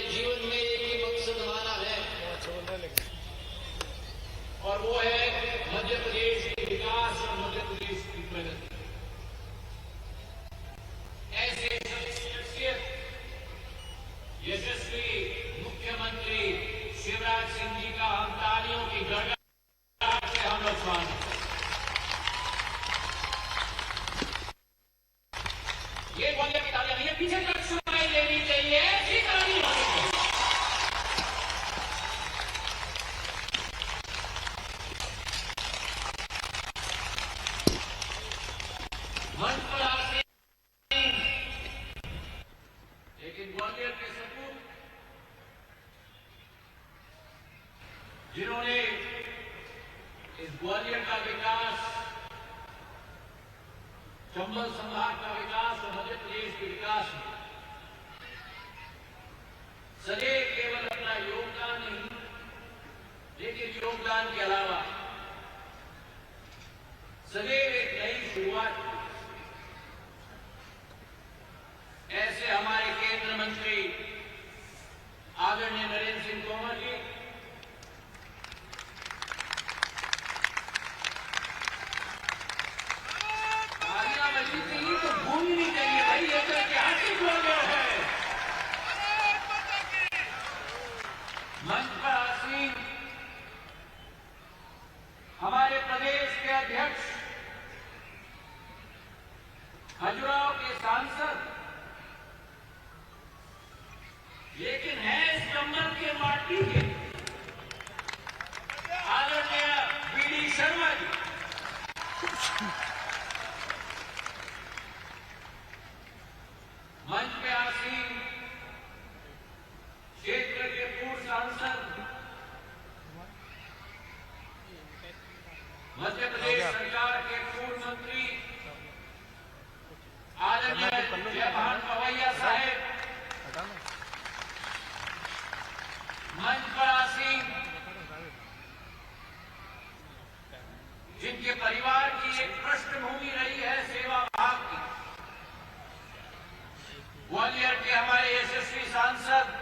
जीवन में एक ही मकसद हमारा है और वो है मध्य प्रदेश के विकास और मध्य प्रदेश की प्रगति। ऐसे शख्सियत यशस्वी मुख्यमंत्री शिवराज सिंह जी का हम तालियों की गड़गड़ाहट से हम लोग स्वागत करते हैं। ये ग्वालियर की तालियां नहीं है, पीछे तक सुनाई लेनी चाहिए, ऐसी ताली होनी चाहिए। मंच पर आते लेकिन ग्वालियर के सपूत जिन्होंने इस ग्वालियर का विकास, चंबल संभाग का विकास और मध्य प्रदेश के विकास में सदैव केवल अपना योगदान नहीं, लेकिन योगदान के अलावा सदैव एक नई शुरुआत, ऐसे हमारे केंद्र मंत्री आदरणीय नरेंद्र सिंह तोमर जी, तालियां बजनी चाहिए तो भूलनी नहीं चाहिए भाई, ये तो ऐतिहासिक हो गया है। मंच पर आसीन हमारे प्रदेश के अध्यक्ष, खजुराहो के सांसद, लेकिन है इस चंबल के माटी के आदरणीय बीडी शर्मा जी, मंच पे आसीन क्षेत्र के पूर्व सांसद, मध्य प्रदेश सरकार के पूर्व मंत्री आदरणीय जयभान पवैया साहेब, मंच पर आसीन जिनके परिवार की एक पृष्ठभूमि रही है सेवा भाव की, ग्वालियर के हमारे यशस्वी सांसद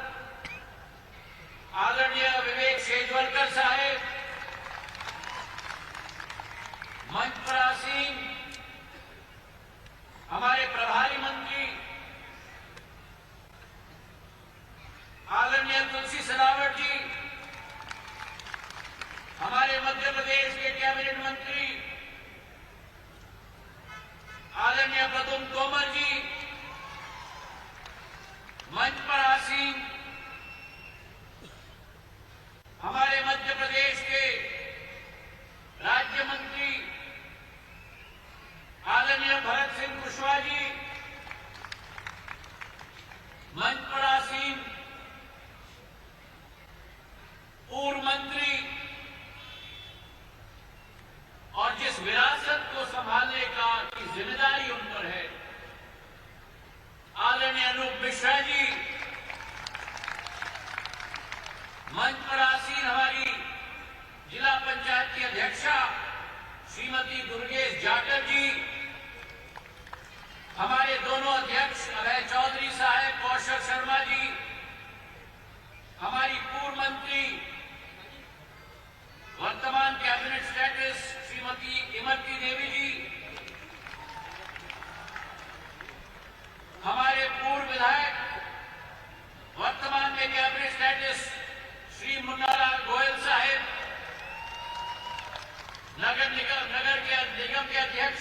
आदरणीय विवेक शेजवलकर साहेब, मंच पर आसीन हमारे प्रभारी मंत्री आदरणीय तुलसी सिलावट जी, हमारे मध्य प्रदेश के कैबिनेट मंत्री आदरणीय प्रद्युम्न तोमर जी, मंच पर आसीन हमारे मध्य प्रदेश के राज्य मंत्री आदरणीय भरत सिंह कुशवाहा जी, मंच पर आसीन पूर्व मंत्री और जिस विरासत को संभालने का की जिम्मेदारी उन पर है आदरणीय अनूप मिश्रा जी, मंच पर आसीन हमारी जिला पंचायत की अध्यक्षा श्रीमती दुर्गेश जाटव जी, हमारे दोनों अध्यक्ष अभय चौधरी साहब, कौशल शर्मा जी, हमारी पूर्व मंत्री वर्तमान कैबिनेट स्टेटस श्रीमती इमरती देवी जी, हमारे पूर्व विधायक वर्तमान में कैबिनेट स्टेटस श्री मुन्नालाल गोयल साहेब, नगर निगम के अध्यक्ष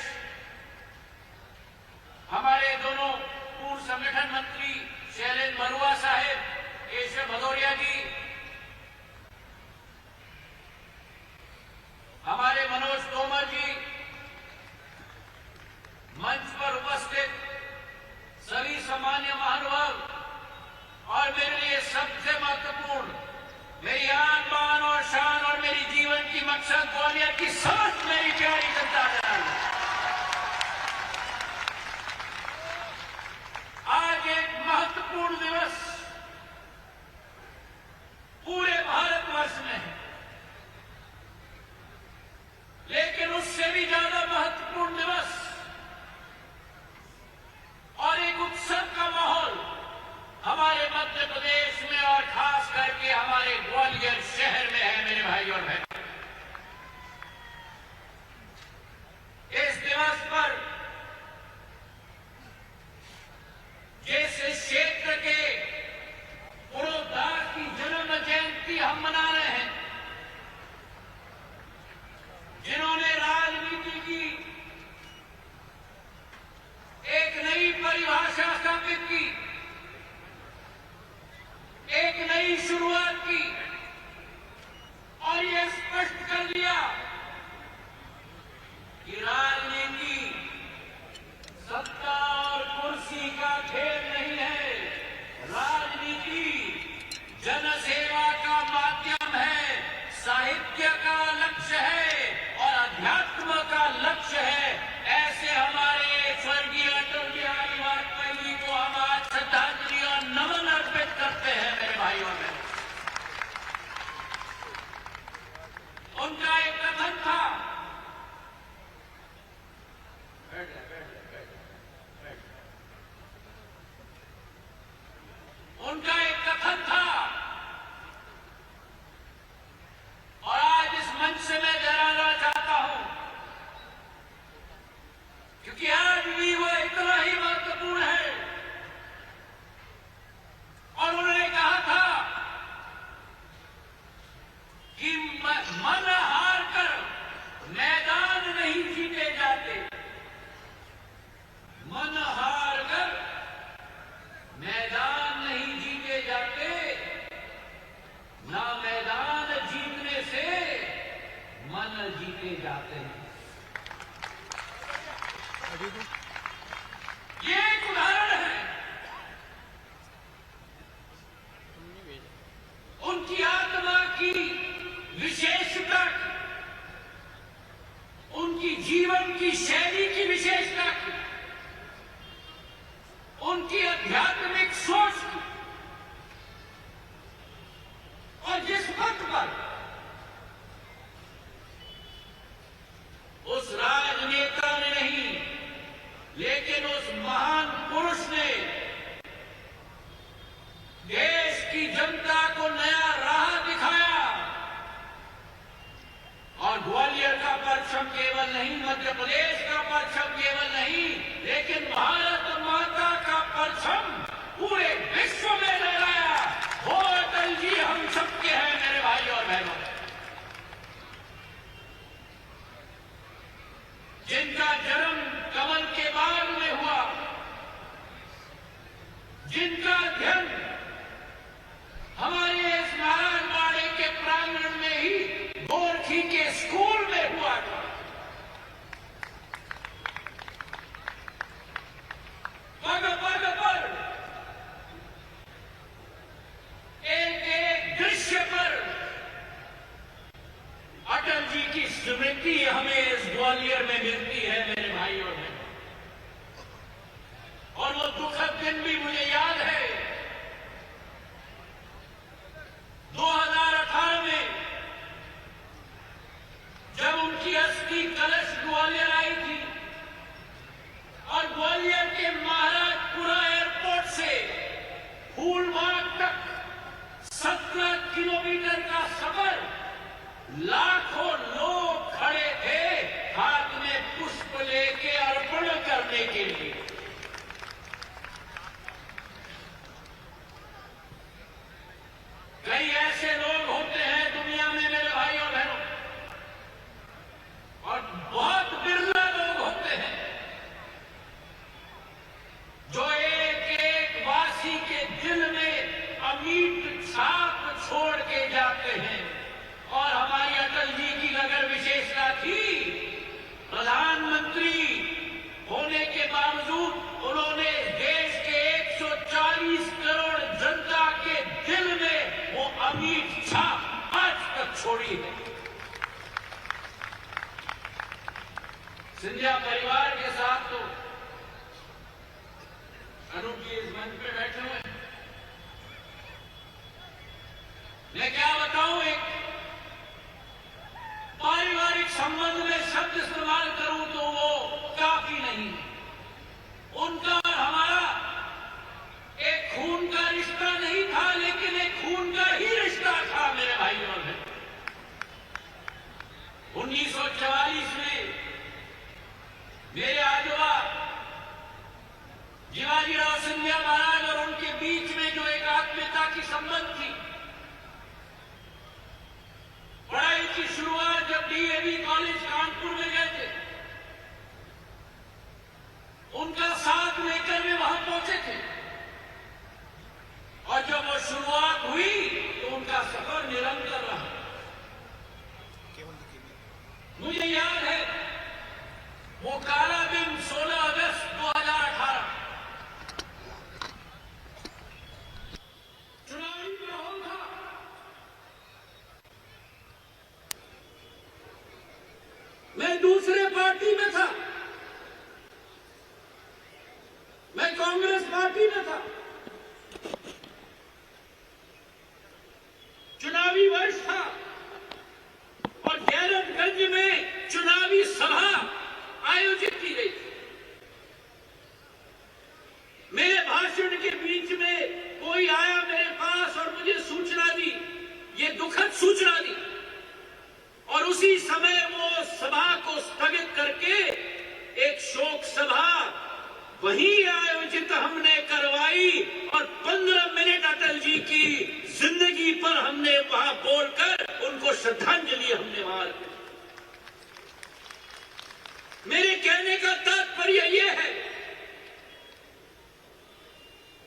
हम मना रहे हैं, जिन्होंने राजनीति की एक नई परिभाषा स्थापित की, एक नई शुरुआत की और ये स्पष्ट कर दिया कि राजनीति सत्ता और कुर्सी का खेल नहीं है। राजनीति जनसेवा का माध्यम है, साहित्य का लक्ष्य है और अध्यात्म का लक्ष्य है। ऐसे हमारे स्वर्गीय अटल बिहारी वाजपेयी जी को हम आज श्रद्धांजलि और नमन अर्पित करते हैं। मेरे भाइयों और बहनों, उनका एक कथन था, उनका एक कथन था और आज इस मंच से मैं दोहराना चाहता हूं, क्योंकि आज भी वो इतना ही महत्वपूर्ण है। और उन्होंने कहा था कि मन हार कर मैदान नहीं जीते जाते, मन हार कर मैदान नहीं जीते जाते, ना मैदान जीतने से मन जीते जाते हैं। ये एक उदाहरण है उनकी आत्मा की विशेषता की, उनकी जीवन की शैली की विशेषता की, उनकी आध्यात्मिक सोच की। और जिस वक्त पर उस राजनेता ने नहीं, लेकिन उस महान पुरुष ने देश की जनता को नया राह दिखाया और ग्वालियर का परचम केवल नहीं, मध्य प्रदेश का परचम केवल नहीं, लेकिन भारत माता का परचम पूरे विश्व में लहराया। वो अटल जी हम सबके हैं। मेरे भाई और बहनों, जिनका जन्म कमल के बाग में हुआ, जिनका अध्ययन हमारे इस महाराजवाड़े के प्रांगण में ही गोरखी के स्कूल में हुआ था, पग पग पर एक एक दृश्य पर अटल जी की स्मृति हमें इस ग्वालियर में मिलती है। मेरे भाई और बहनों, और वो दुखद दिन भी मुझे याद है 2018 में, जब उनकी अस्थि कलश ग्वालियर आई थी और ग्वालियर के महाराजपुरा एयरपोर्ट से फूलबाग तक 17 किलोमीटर का सफर, लाखों लोग खड़े थे हाथ में पुष्प लेके अर्पण करने के लिए। कई ऐसे लोग होते हैं दुनिया में मेरे भाई और बहनों, और बहुत बिरला लोग होते हैं जो एक एक वासी के दिल में अमिट छाप छोड़ के जाते हैं। और हमारी अटल जी की अगर विशेषता थी, प्रधानमंत्री होने के बावजूद उन्होंने देश के 140 करोड़ जनता के दिल में वो अमिट छाप आज तक छोड़ी है। सिंधिया परिवार के साथ तो अनूप जी इस मंच पे बैठे हुए हैं। मैं क्या बताऊं, एक पारिवारिक संबंध में शब्द इस्तेमाल करूं तो वो काफी नहीं। उनका और हमारा एक खून का रिश्ता नहीं था, लेकिन एक खून का ही रिश्ता था। मेरे भाइयों और बहनों, 1944 में मेरे आजोबा जीवाजीराव सिंधिया महाराज और उनके बीच में जो एक आत्मीयता की संबंध थी, हमने वहां बोलकर उनको श्रद्धांजलि हमने वहां दी। मेरे कहने का तात्पर्य यह है,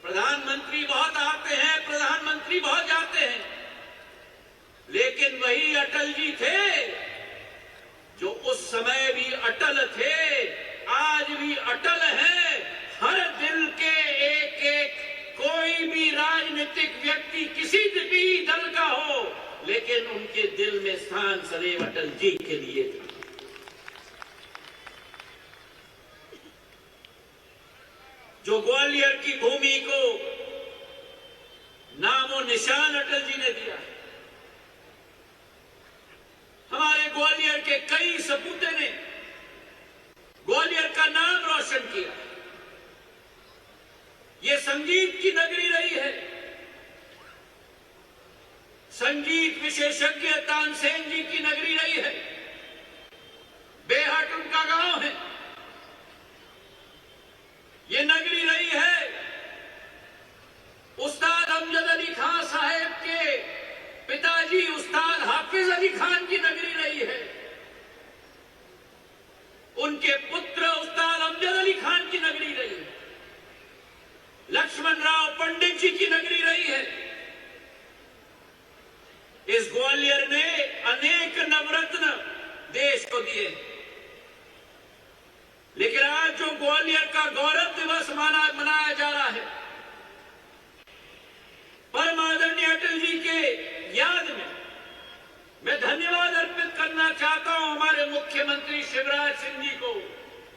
प्रधानमंत्री बहुत आते हैं, प्रधानमंत्री बहुत जाते हैं, लेकिन वही अटल जी थे जो उस समय भी अटल थे, आज भी अटल हैं। हर दिल के एक एक, कोई भी राजनीतिक व्यक्ति किसी भी दल का हो, लेकिन उनके दिल में स्थान सदैव अटल जी के लिए था। जो ग्वालियर की भूमि को नामो निशान अटल जी ने दिया, हमारे ग्वालियर के कई सपूते ने ग्वालियर का नाम रोशन किया। ये संगीत की नगरी रही है। संगीत विशेषज्ञ तानसेन जी की नगरी रही है। बेहट उनका गांव है। ये नगरी रही है उस्ताद अमजद अली खान साहब के पिताजी उस्ताद हाफिज अली खान की नगरी रही है। उनके पुत्र उस्ताद अमजद अली खान की नगरी रही है। लक्ष्मण राव पंडित जी की नगरी रही है। इस ग्वालियर ने अनेक नवरत्न देश को दिए, लेकिन आज जो ग्वालियर का गौरव दिवस मनाया जा रहा है, परम आदरणीय अटल जी के याद में मैं धन्यवाद अर्पित करना चाहता हूं हमारे मुख्यमंत्री शिवराज सिंह जी को,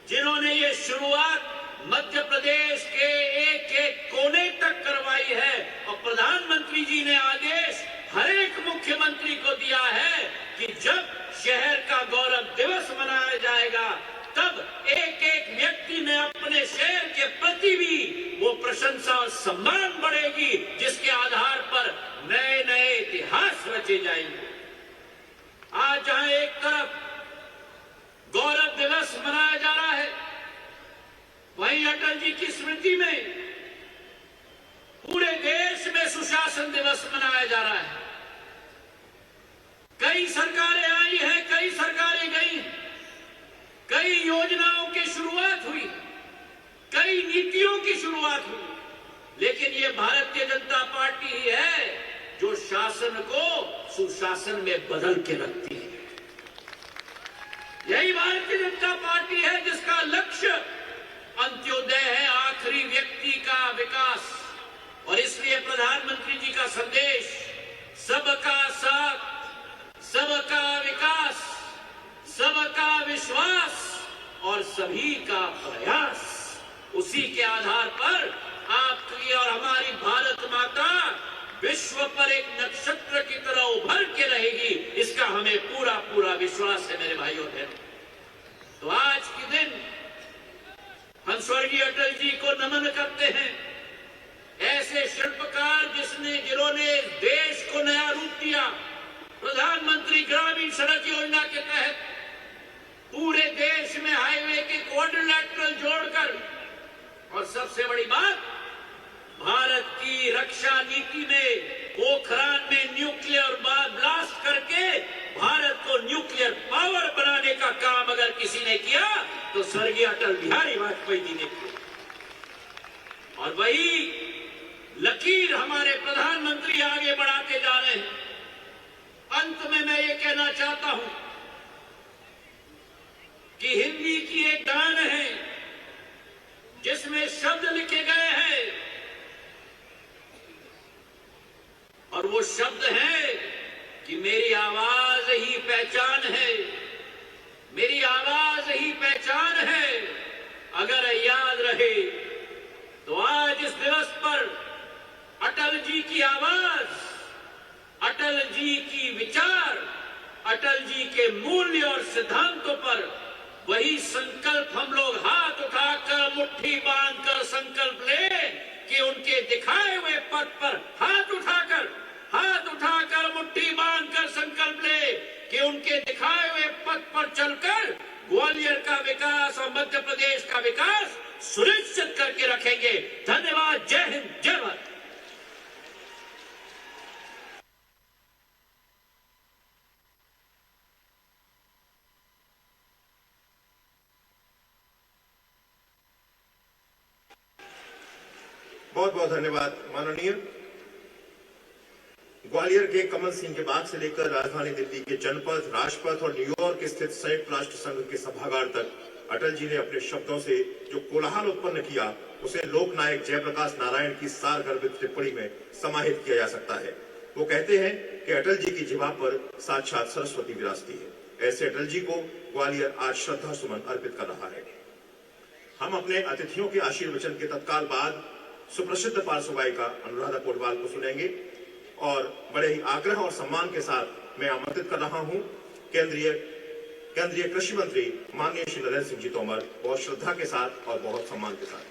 जिन्होंने ये शुरुआत मध्य प्रदेश के एक एक कोने तक करवाई है। और प्रधानमंत्री जी ने आदेश हर एक मुख्यमंत्री को दिया है कि जब शहर का गौरव दिवस मनाया जाएगा, तब एक एक व्यक्ति में अपने शहर के प्रति भी वो प्रशंसा और सम्मान बढ़ेगी, जिसके आधार पर नए नए इतिहास रचे जाएंगे। आज जहां एक तरफ गौरव दिवस मनाया जा रहा है, वहीं अटल जी की स्मृति में पूरे देश में सुशासन दिवस मनाया जा रहा है। कई सरकारें आई हैं, कई सरकारें गई हैं, कई योजनाओं की शुरुआत हुई, कई नीतियों की शुरुआत हुई, लेकिन ये भारतीय जनता पार्टी ही है जो शासन को सुशासन में बदल के रखती है। यही भारतीय जनता पार्टी है जिसका लक्ष्य अंत्योदय है, आखिरी व्यक्ति का विकास। और इसलिए प्रधानमंत्री जी का संदेश सबका साथ, सबका विकास, सबका विश्वास और सभी का प्रयास, उसी के आधार पर आपकी और हमारी भारत माता विश्व पर एक नक्षत्र की तरह उभर के रहेगी, इसका हमें पूरा पूरा विश्वास है मेरे भाइयों बहनों। तो आज के दिन हम स्वर्गीय अटल जी को नमन करते हैं, ऐसे शिल्पकार जिन्होंने देश को नया रूप दिया। प्रधानमंत्री ग्रामीण सड़क योजना के तहत पूरे देश में हाईवे के क्वाड्रिलेटरल जोड़कर, और सबसे बड़ी बात, भारत की रक्षा नीति में पोखरान में न्यूक्लियर ब्लास्ट करके भारत को न्यूक्लियर पावर बनाने का काम अगर किसी ने किया तो स्वर्गीय अटल बिहारी वाजपेयी जी ने किया। और वही लकीर हमारे प्रधानमंत्री आगे बढ़ाते जा रहे हैं। अंत में मैं ये कहना चाहता हूं कि हिंदी की एक गान है जिसमें शब्द लिखे गए हैं, और वो शब्द है कि मेरी आवाज ही पहचान है, मेरी आवाज ही पहचान है। अगर याद रहे तो आज इस दिवस पर अटल जी की आवाज, अटल जी की विचार, अटल जी के मूल्य और सिद्धांतों पर वही संकल्प हम लोग हाथ उठाकर, मुट्ठी बांधकर संकल्प ले कि उनके दिखाए हुए पथ पर हाथ उठाकर, मुट्ठी बांधकर संकल्प ले कि उनके दिखाए हुए पथ पर चलकर ग्वालियर का विकास और मध्य प्रदेश का विकास सुनिश्चित करके रखेंगे। धन्यवाद। जय हिंद, जय भारत। बहुत बहुत धन्यवाद माननीय। ग्वालियर के कमल सिंह के बाग से लेकर राजधानी दिल्ली के जनपद, राजपथ और न्यूयॉर्क स्थित संयुक्त राष्ट्र संघ के सभागार तक अटल जी ने अपने शब्दों से जो कोलाहल उत्पन्न किया, उसे लोकनायक जयप्रकाश नारायण की सारगर्भित टिप्पणी में समाहित किया जा सकता है। वो कहते हैं कि अटल जी की जिह्वा पर साक्षात सरस्वती विराजती है। ऐसे अटल जी को ग्वालियर आज श्रद्धा सुमन अर्पित कर रहा है। हम अपने अतिथियों के आशीर्वचन के तत्काल बाद सुप्रसिद्ध पार्श्व गायिका अनुराधा पोडवाल को सुनेंगे और बड़े ही आग्रह और सम्मान के साथ मैं आमंत्रित कर रहा हूं केंद्रीय कृषि मंत्री माननीय श्री नरेंद्र सिंह जी तोमर, बहुत श्रद्धा के साथ और बहुत सम्मान के साथ।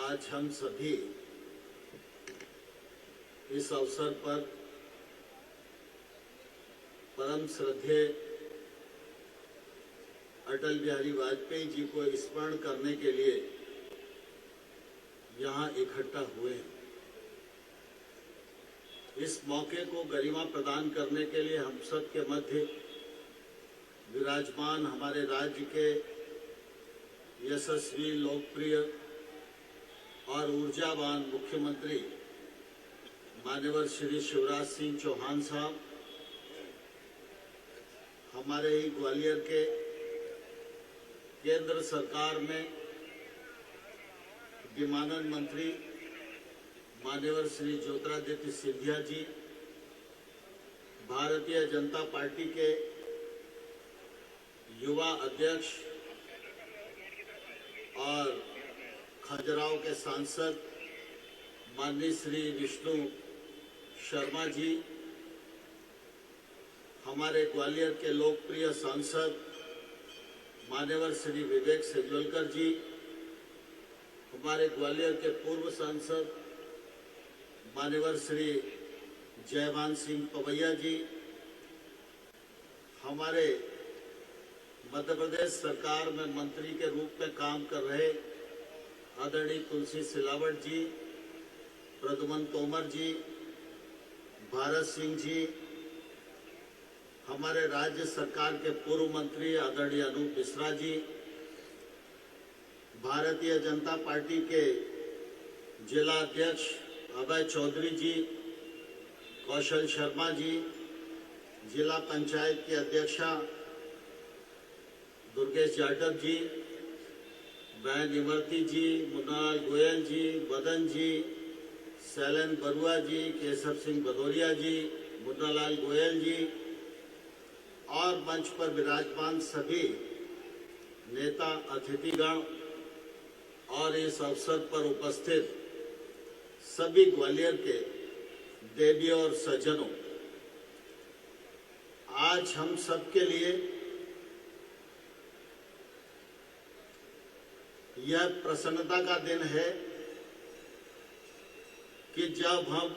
आज हम सभी इस अवसर पर परम श्रद्धेय अटल बिहारी वाजपेयी जी को स्मरण करने के लिए यहाँ इकट्ठा हुए हैं। इस मौके को गरिमा प्रदान करने के लिए हम सब के मध्य विराजमान हमारे राज्य के यशस्वी, लोकप्रिय और ऊर्जावान मुख्यमंत्री माननीय श्री शिवराज सिंह चौहान साहब, हमारे ही ग्वालियर के केंद्र सरकार में विमानन मंत्री माननीय श्री ज्योतिरादित्य सिंधिया जी, भारतीय जनता पार्टी के युवा अध्यक्ष और खजुराहो के सांसद माननीय श्री विष्णु शर्मा जी, हमारे ग्वालियर के लोकप्रिय सांसद मान्यवर श्री विवेक सेगुलकर जी, हमारे ग्वालियर के पूर्व सांसद मान्यवर श्री जयवान सिंह पवैया जी, हमारे मध्य प्रदेश सरकार में मंत्री के रूप में काम कर रहे आदरणीय तुलसी सिलावट जी, प्रद्युमन तोमर जी, भारत सिंह जी, हमारे राज्य सरकार के पूर्व मंत्री आदरणीय अनूप मिश्रा जी, भारतीय जनता पार्टी के जिला अध्यक्ष अभय चौधरी जी, कौशल शर्मा जी, जिला पंचायत की अध्यक्षा दुर्गेश जाटव जी, बहन इमरती जी, मुन्नालाल गोयल जी, बदन जी, शैलन बरुआ जी, केशव सिंह भदौरिया जी, मुन्नालाल गोयल जी और मंच पर विराजमान सभी नेता, अतिथिगण और इस अवसर पर उपस्थित सभी ग्वालियर के देवियों और सज्जनों, आज हम सबके लिए यह प्रसन्नता का दिन है कि जब हम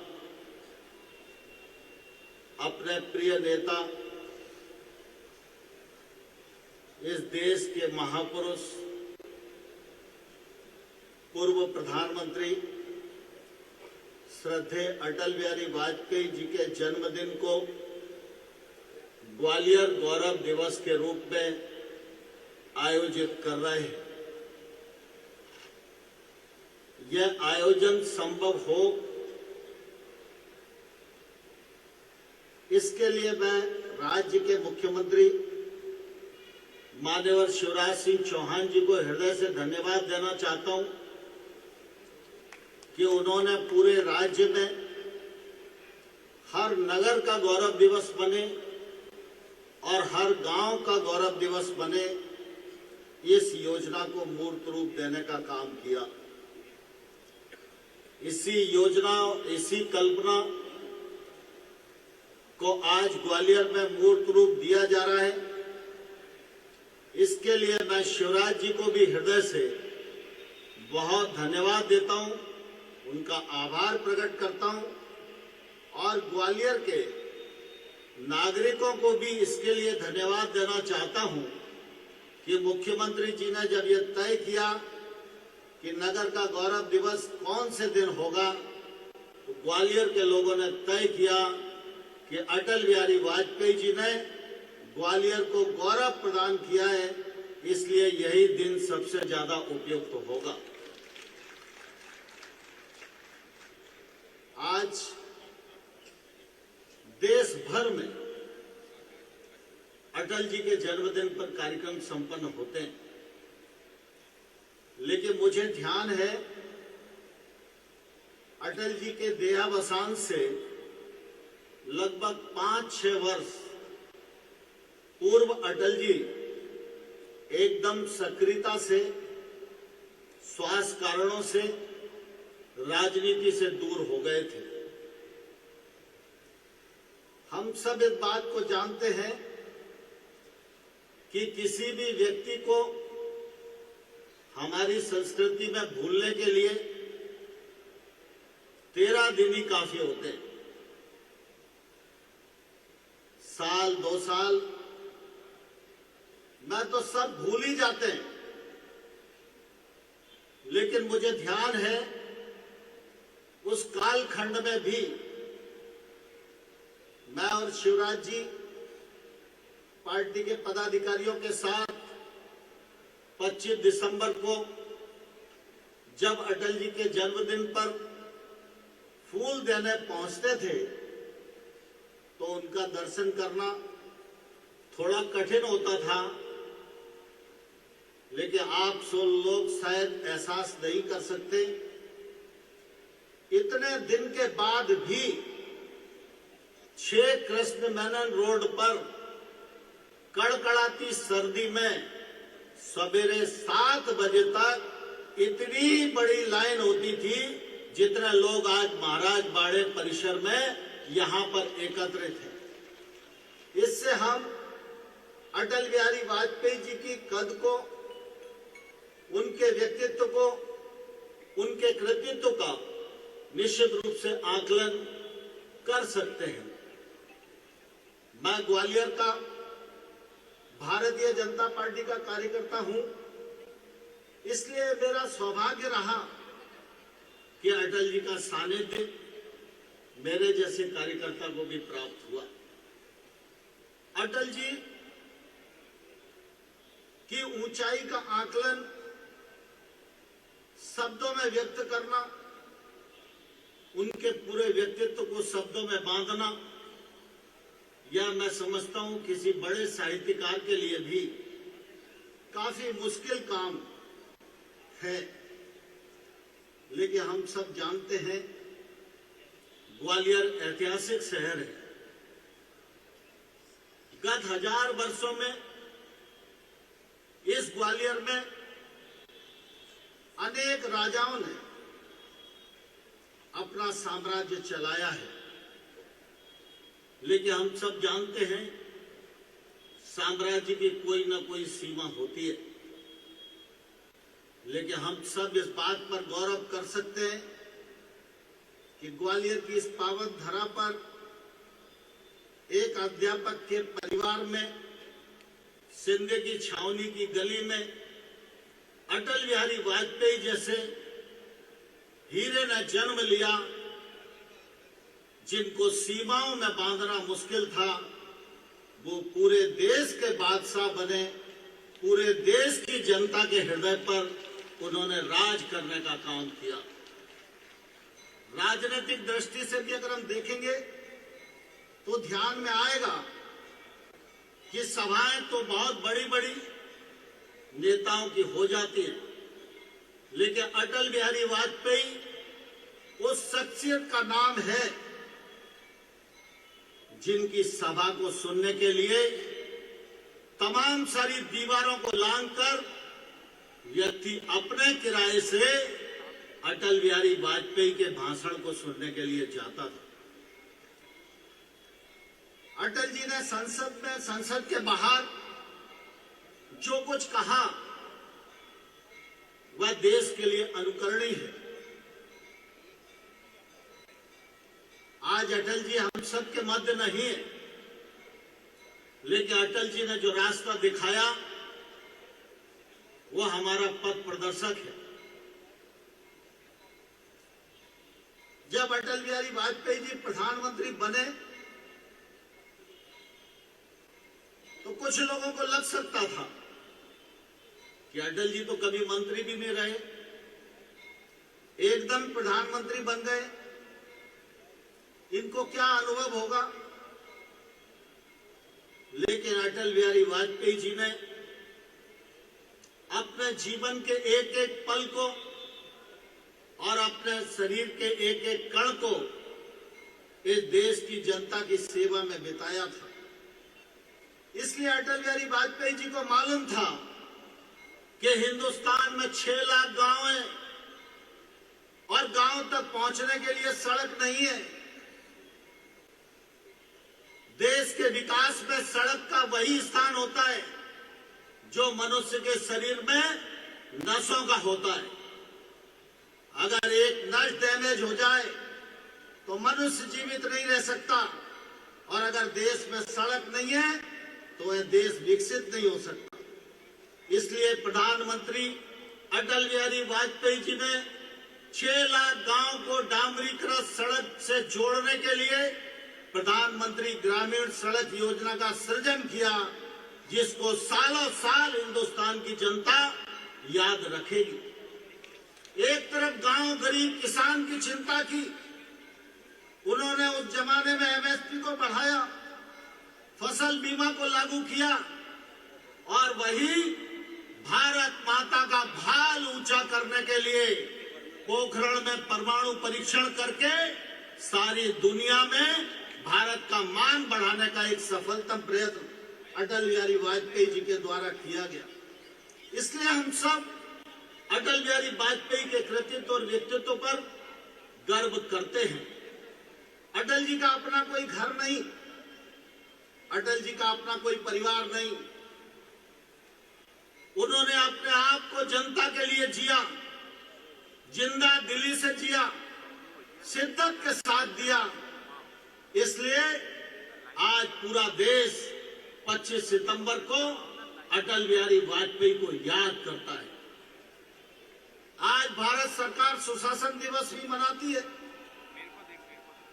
अपने प्रिय नेता, इस देश के महापुरुष, पूर्व प्रधानमंत्री श्रद्धेय अटल बिहारी वाजपेयी जी के जन्मदिन को ग्वालियर गौरव दिवस के रूप में आयोजित कर रहे हैं। यह आयोजन संभव हो, इसके लिए मैं राज्य के मुख्यमंत्री माननीय शिवराज सिंह चौहान जी को हृदय से धन्यवाद देना चाहता हूं कि उन्होंने पूरे राज्य में हर नगर का गौरव दिवस बने और हर गांव का गौरव दिवस बने, इस योजना को मूर्त रूप देने का काम किया। इसी योजना, इसी कल्पना को आज ग्वालियर में मूर्त रूप दिया जा रहा है। इसके लिए मैं शिवराज जी को भी हृदय से बहुत धन्यवाद देता हूं, उनका आभार प्रकट करता हूं और ग्वालियर के नागरिकों को भी इसके लिए धन्यवाद देना चाहता हूं कि मुख्यमंत्री जी ने जब यह तय किया कि नगर का गौरव दिवस कौन से दिन होगा, तो ग्वालियर के लोगों ने तय किया कि अटल बिहारी वाजपेयी जी ने ग्वालियर को गौरव प्रदान किया है, इसलिए यही दिन सबसे ज्यादा उपयुक्त होगा। आज देश भर में अटल जी के जन्मदिन पर कार्यक्रम संपन्न होते हैं, लेकिन मुझे ध्यान है अटल जी के देहावसान से लगभग 5-6 वर्ष पूर्व अटल जी एकदम सक्रियता से, स्वास्थ्य कारणों से, राजनीति से दूर हो गए थे। हम सब इस बात को जानते हैं कि किसी भी व्यक्ति को हमारी संस्कृति में भूलने के लिए 13 दिन ही काफी होते हैं। साल 2 साल में तो सब भूल ही जाते हैं, लेकिन मुझे ध्यान है उस कालखंड में भी मैं और शिवराज जी पार्टी के पदाधिकारियों के साथ 25 दिसंबर को जब अटल जी के जन्मदिन पर फूल देने पहुंचते थे तो उनका दर्शन करना थोड़ा कठिन होता था, लेकिन आप सब लोग शायद एहसास नहीं कर सकते, इतने दिन के बाद भी 6 कृष्ण मेनन रोड पर कड़कड़ाती सर्दी में सवेरे 7 बजे तक इतनी बड़ी लाइन होती थी जितने लोग आज महाराज बाड़े परिसर में यहां पर एकत्रित हैं। इससे हम अटल बिहारी वाजपेयी जी की कद को, उनके व्यक्तित्व को, उनके कृतित्व का निश्चित रूप से आकलन कर सकते हैं। मैं ग्वालियर का भारतीय जनता पार्टी का कार्यकर्ता हूं, इसलिए मेरा सौभाग्य रहा कि अटल जी का सानिध्य मेरे जैसे कार्यकर्ता को भी प्राप्त हुआ। अटल जी की ऊंचाई का आकलन शब्दों में व्यक्त करना, उनके पूरे व्यक्तित्व को शब्दों में बांधना, या मैं समझता हूं किसी बड़े साहित्यकार के लिए भी काफी मुश्किल काम है। लेकिन हम सब जानते हैं ग्वालियर ऐतिहासिक शहर है। गत 1000 वर्षों में इस ग्वालियर में अनेक राजाओं ने अपना साम्राज्य चलाया है, लेकिन हम सब जानते हैं साम्राज्य की कोई ना कोई सीमा होती है। लेकिन हम सब इस बात पर गौरव कर सकते हैं कि ग्वालियर की इस पावन धरा पर एक अध्यापक के परिवार में, सिंधे की छावनी की गली में अटल बिहारी वाजपेयी जैसे हीरे ने जन्म लिया, जिनको सीमाओं में बांधना मुश्किल था। वो पूरे देश के बादशाह बने, पूरे देश की जनता के हृदय पर उन्होंने राज करने का काम किया। राजनीतिक दृष्टि से भी अगर हम देखेंगे तो ध्यान में आएगा कि सभाएं तो बहुत बड़ी बड़ी नेताओं की हो जाती है, लेकिन अटल बिहारी वाजपेयी उस शख्सियत का नाम है जिनकी सभा को सुनने के लिए तमाम सारी दीवारों को लांघकर व्यक्ति अपने किराए से अटल बिहारी वाजपेयी के भाषण को सुनने के लिए जाता था। अटल जी ने संसद में, संसद के बाहर जो कुछ कहा वह देश के लिए अनुकरणीय है। आज अटल जी हम सब के मध्य नहीं है, लेकिन अटल जी ने जो रास्ता दिखाया वो हमारा पथ प्रदर्शक है। जब अटल बिहारी वाजपेयी जी प्रधानमंत्री बने तो कुछ लोगों को लग सकता था कि अटल जी तो कभी मंत्री भी नहीं रहे, एकदम प्रधानमंत्री बन गए, इनको क्या अनुभव होगा। लेकिन अटल बिहारी वाजपेयी जी ने अपने जीवन के एक एक पल को और अपने शरीर के एक एक कण को इस देश की जनता की सेवा में बिताया था। इसलिए अटल बिहारी वाजपेयी जी को मालूम था कि हिंदुस्तान में 6 लाख गांव हैं और गांव तक पहुंचने के लिए सड़क नहीं है। देश के विकास में सड़क का वही स्थान होता है जो मनुष्य के शरीर में नसों का होता है। अगर एक नस डैमेज हो जाए तो मनुष्य जीवित नहीं रह सकता, और अगर देश में सड़क नहीं है तो यह देश विकसित नहीं हो सकता। इसलिए प्रधानमंत्री अटल बिहारी वाजपेयी जी ने 6 लाख गांव को डामरीकृत सड़क से जोड़ने के लिए प्रधानमंत्री ग्रामीण सड़क योजना का सृजन किया, जिसको सालों साल हिंदुस्तान की जनता याद रखेगी। एक तरफ गांव गरीब किसान की चिंता की, उन्होंने उस जमाने में एमएसपी को बढ़ाया, फसल बीमा को लागू किया, और वही भारत माता का भाल ऊंचा करने के लिए पोखरण में परमाणु परीक्षण करके सारी दुनिया में भारत का मान बढ़ाने का एक सफलतम प्रयत्न अटल बिहारी वाजपेयी जी के द्वारा किया गया। इसलिए हम सब अटल बिहारी वाजपेयी के कृतित्व और व्यक्तित्व पर गर्व करते हैं। अटल जी का अपना कोई घर नहीं, अटल जी का अपना कोई परिवार नहीं। उन्होंने अपने आप को जनता के लिए जिया, जिंदा दिली से जिया, शिद्दत के साथ दिया। इसलिए आज पूरा देश 25 सितंबर को अटल बिहारी वाजपेयी को याद करता है। आज भारत सरकार सुशासन दिवस भी मनाती है।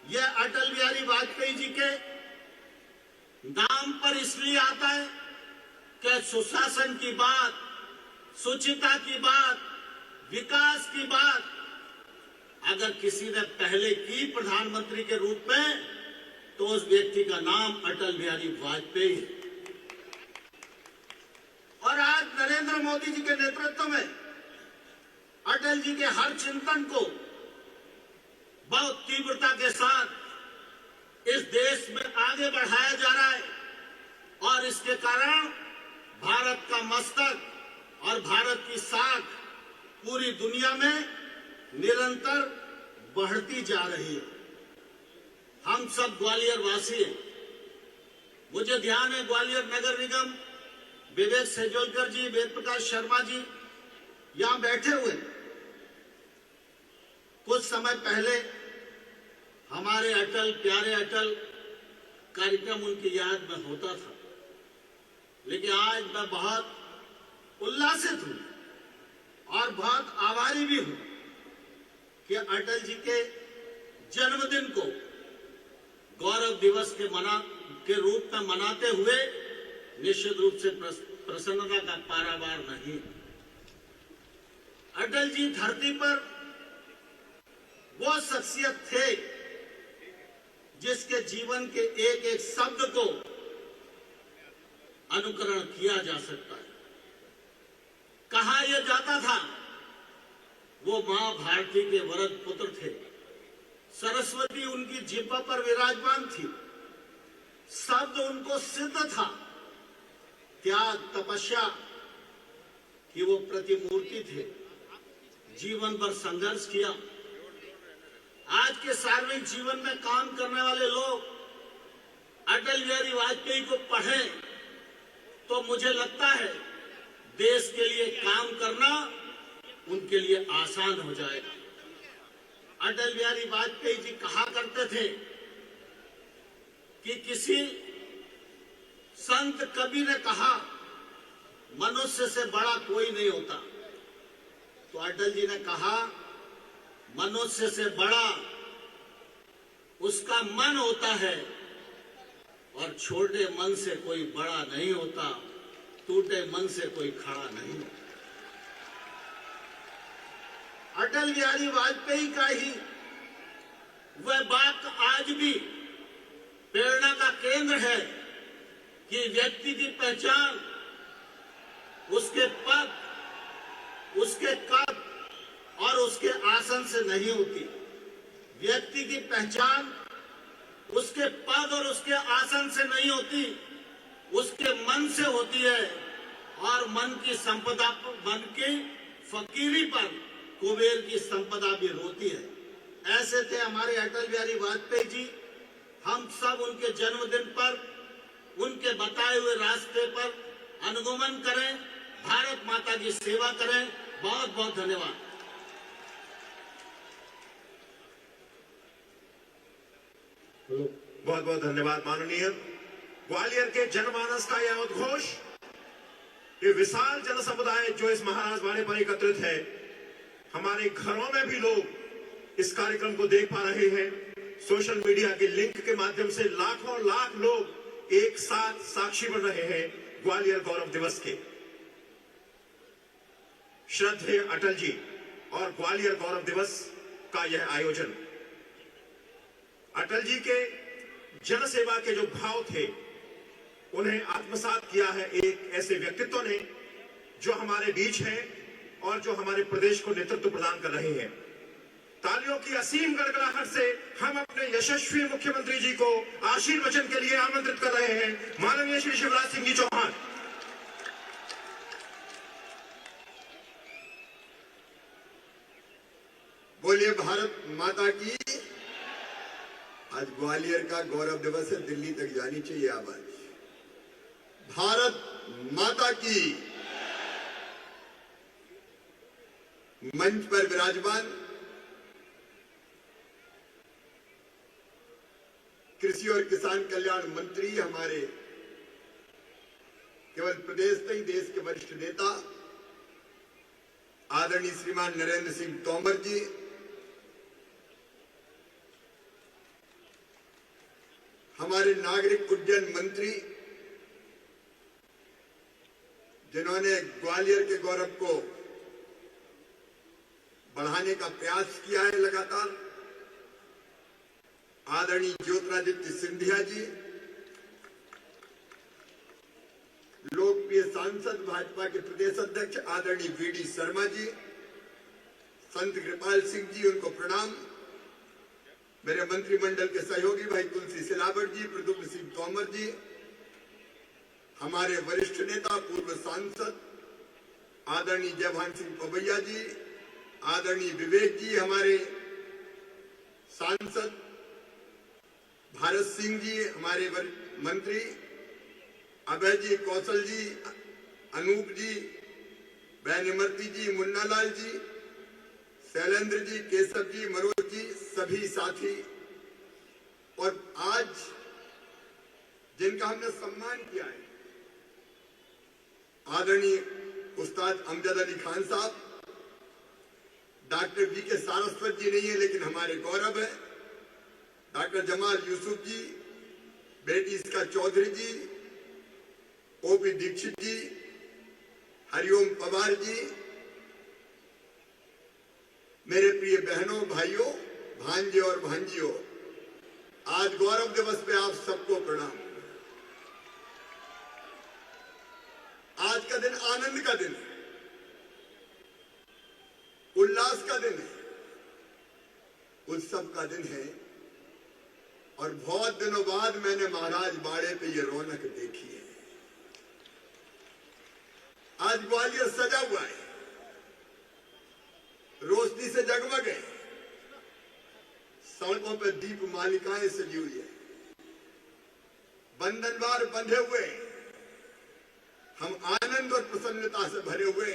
यह अटल बिहारी वाजपेयी जी के नाम पर इसलिए आता है कि सुशासन की बात, शुचिता की बात, विकास की बात अगर किसी ने पहले की प्रधानमंत्री के रूप में, तो उस व्यक्ति का नाम अटल बिहारी वाजपेयी है। और आज नरेंद्र मोदी जी के नेतृत्व में अटल जी के हर चिंतन को बहुत तीव्रता के साथ इस देश में आगे बढ़ाया जा रहा है, और इसके कारण भारत का मस्तक और भारत की साख पूरी दुनिया में निरंतर बढ़ती जा रही है। हम सब ग्वालियर वासी हैं। मुझे ध्यान है ग्वालियर नगर निगम विवेक सेजोलकर जी, वेद प्रकाश शर्मा जी यहां बैठे हुए। कुछ समय पहले हमारे अटल, प्यारे अटल कार्यक्रम उनकी याद में होता था, लेकिन आज मैं बहुत उल्लासित हूं और बहुत आभारी भी हूं कि अटल जी के जन्मदिन को गौरव दिवस के रूप में मनाते हुए निश्चित रूप से प्रसन्नता का पारावार नहीं। अटल जी धरती पर वो शख्सियत थे जिसके जीवन के एक एक शब्द को अनुकरण किया जा सकता है। कहा यह जाता था वो मां भारती के वरद पुत्र थे, सरस्वती उनकी जिह्वा पर विराजमान थी, शब्द उनको सिद्ध था, त्याग तपस्या की वो प्रतिमूर्ति थे, जीवन भर संघर्ष किया। आज के सार्वजनिक जीवन में काम करने वाले लोग अटल बिहारी वाजपेयी को पढ़ें तो मुझे लगता है देश के लिए काम करना उनके लिए आसान हो जाएगा। अटल बिहारी वाजपेयी जी कहा करते थे कि किसी संत कवि ने कहा मनुष्य से बड़ा कोई नहीं होता, तो अटल जी ने कहा मनुष्य से बड़ा उसका मन होता है, और छोटे मन से कोई बड़ा नहीं होता, टूटे मन से कोई खड़ा नहीं होता। अटल बिहारी वाजपेयी का ही वह बात आज भी प्रेरणा का केंद्र है कि व्यक्ति की पहचान उसके पद, उसके कद और उसके आसन से नहीं होती। व्यक्ति की पहचान उसके पद और उसके आसन से नहीं होती, उसके मन से होती है। और मन की संपदा, मन की फकीरी पर कुबेर की संपदा भी रोती है। ऐसे थे हमारे अटल बिहारी वाजपेयी जी। हम सब उनके जन्मदिन पर, उनके बताए हुए रास्ते पर अनुगमन करें, भारत माता की सेवा करें। बहुत बहुत धन्यवाद। बहुत बहुत धन्यवाद माननीय। ग्वालियर के जनमानस का यह उद्घोष, ये विशाल जन समुदाय जो इस महाराज वाड़े पर एकत्रित है, हमारे घरों में भी लोग इस कार्यक्रम को देख पा रहे हैं। सोशल मीडिया के लिंक के माध्यम से लाखों लाख लोग एक साथ साक्षी बन रहे हैं ग्वालियर गौरव दिवस के। श्रद्धेय अटल जी और ग्वालियर गौरव दिवस का यह आयोजन अटल जी के जन सेवा के जो भाव थे उन्हें आत्मसात किया है एक ऐसे व्यक्तित्व ने जो हमारे बीच है और जो हमारे प्रदेश को नेतृत्व प्रदान कर रहे हैं। तालियों की असीम गड़गड़ाहट से हम अपने यशस्वी मुख्यमंत्री जी को आशीर्वचन के लिए आमंत्रित कर रहे हैं। माननीय श्री शिवराज सिंह जी चौहान। बोलिए भारत माता की। आज ग्वालियर का गौरव दिवस है, दिल्ली तक जानी चाहिए आवाज। भारत माता की। मंच पर विराजमान कृषि और किसान कल्याण मंत्री, हमारे केवल प्रदेश नहीं देश के वरिष्ठ नेता आदरणीय श्रीमान नरेंद्र सिंह तोमर जी, हमारे नागरिक उड्डयन मंत्री जिन्होंने ग्वालियर के गौरव को बढ़ाने का प्रयास किया है लगातार, आदरणीय ज्योतिरादित्य सिंधिया जी, लोकप्रिय सांसद भाजपा के प्रदेश अध्यक्ष आदरणीय वीडी शर्मा जी, संत कृपाल सिंह जी, उनको प्रणाम। मेरे मंत्रिमंडल के सहयोगी भाई तुलसी सिलावट जी, प्रद्युम्न सिंह तोमर जी, हमारे वरिष्ठ नेता पूर्व सांसद आदरणीय जयभान सिंह पवैया जी, आदरणीय विवेक जी, हमारे सांसद भारत सिंह जी, हमारे मंत्री अभय जी, कौशल जी, अनूप जी, बहन इमरती जी, मुन्ना लाल जी, शैलेंद्र जी, केशव जी, मनोज जी, सभी साथी, और आज जिनका हमने सम्मान किया है, आदरणीय उस्ताद अमजद अली खान साहब, डॉक्टर वी के सारस्वत जी नहीं है लेकिन हमारे गौरव है, डॉक्टर जमाल यूसुफ जी, बेटी इसका चौधरी जी, ओपी दीक्षित जी, हरिओम पवार जी, मेरे प्रिय बहनों भाइयों, भांजे और भांजियों, आज गौरव दिवस पे आप सबको प्रणाम। आज का दिन आनंद का दिन है, उल्लास का दिन है, उत्सव का दिन है, और बहुत दिनों बाद मैंने महाराज बाड़े पे ये रौनक देखी है। आज ग्वालियर सजा हुआ है, रोशनी से जगमग है, सड़कों पर दीप मालिकाएं सजी हुई है, बंधनवार बंधे हुए, हम आनंद और प्रसन्नता से भरे हुए।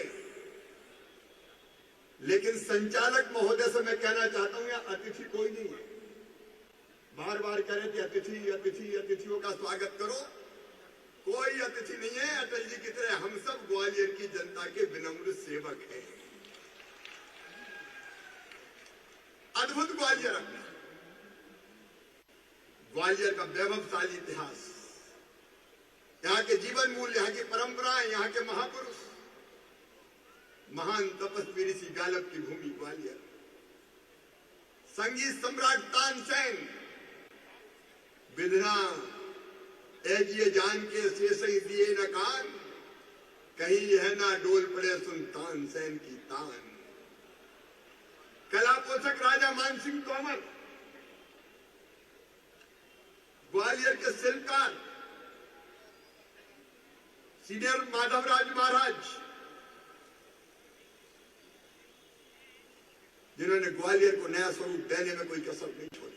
लेकिन संचालक महोदय से मैं कहना चाहता हूं, यहाँ अतिथि कोई नहीं है। बार बार कह रहे थे अतिथि अतिथि, अतिथियों का स्वागत करो, कोई अतिथि नहीं है। अटल जी की तरह हम सब ग्वालियर की जनता के विनम्र सेवक हैं। अद्भुत ग्वालियर अपना, ग्वालियर का वैभवशाली इतिहास, यहाँ के जीवन मूल्य, यहाँ की परंपराएं, यहाँ के महापुरुष, महान तपस्वी ऋषि गालब की भूमि ग्वालियर, संगीत सम्राट तानसेन, विधना एजिए जान के शेष ही दिए न कान, कहीं यह ना डोल पड़े सुन तानसेन की तान। कला पोषक राजा मानसिंह तोमर, ग्वालियर के शिल्पकार सीनियर माधवराज महाराज, जिन्होंने ग्वालियर को नया स्वरूप देने में कोई कसर नहीं छोड़ी।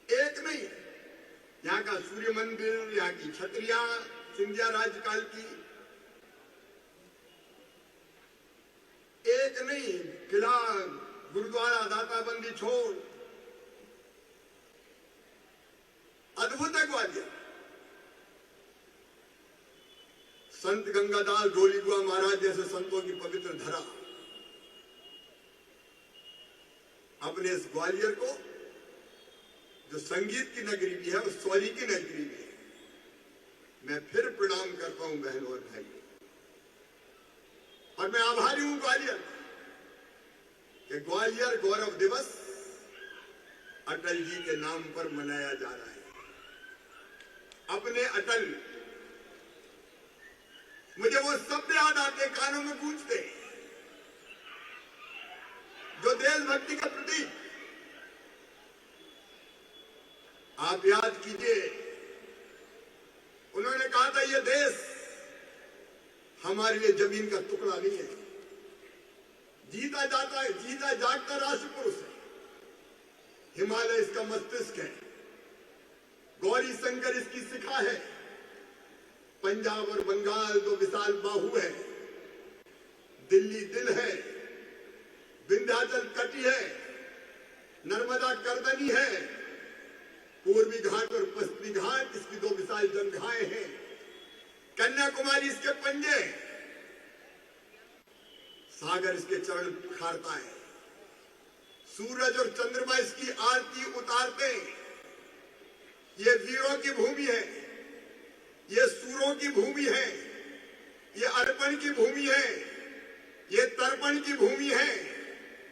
एक नहीं, यहाँ का सूर्य मंदिर, यहाँ की छतरिया सिंधिया राजकाल की, एक नहीं, किला, गुरुद्वारा, दाताबंदी छोड़, अद्भुत है ग्वालियर। संत गंगादास डोलीबुआ महाराज जैसे संतों की पवित्र धरा, अपने इस ग्वालियर को जो संगीत की नगरी भी है और स्वरी की नगरी भी है, मैं फिर प्रणाम करता हूं बहनों और भाइयों। और मैं आभारी हूं ग्वालियर कि ग्वालियर गौरव दिवस अटल जी के नाम पर मनाया जा रहा है। अपने अटल, मुझे वो शब्द याद आते, कानों में गूंजते, जो देशभक्ति का प्रतीक। आप याद कीजिए, उन्होंने कहा था ये देश हमारे लिए जमीन का टुकड़ा नहीं है, जीता जाता है, जीता जागता राष्ट्र पुरुष है। हिमालय इसका मस्तिष्क है, गौरी शंकर इसकी शिखा है, पंजाब और बंगाल तो विशाल बाहु है, दिल्ली दिल है, विंध्याचल कटी है, नर्मदा करदनी है, पूर्वी घाट और पश्चिमी घाट इसकी दो विशाल जंघाएं हैं, कन्याकुमारी इसके पंजे, सागर इसके चरण खारता है, सूरज और चंद्रमा इसकी आरती उतारते। ये वीरों की भूमि है, ये सूरों की भूमि है, ये अर्पण की भूमि है, ये तर्पण की भूमि है।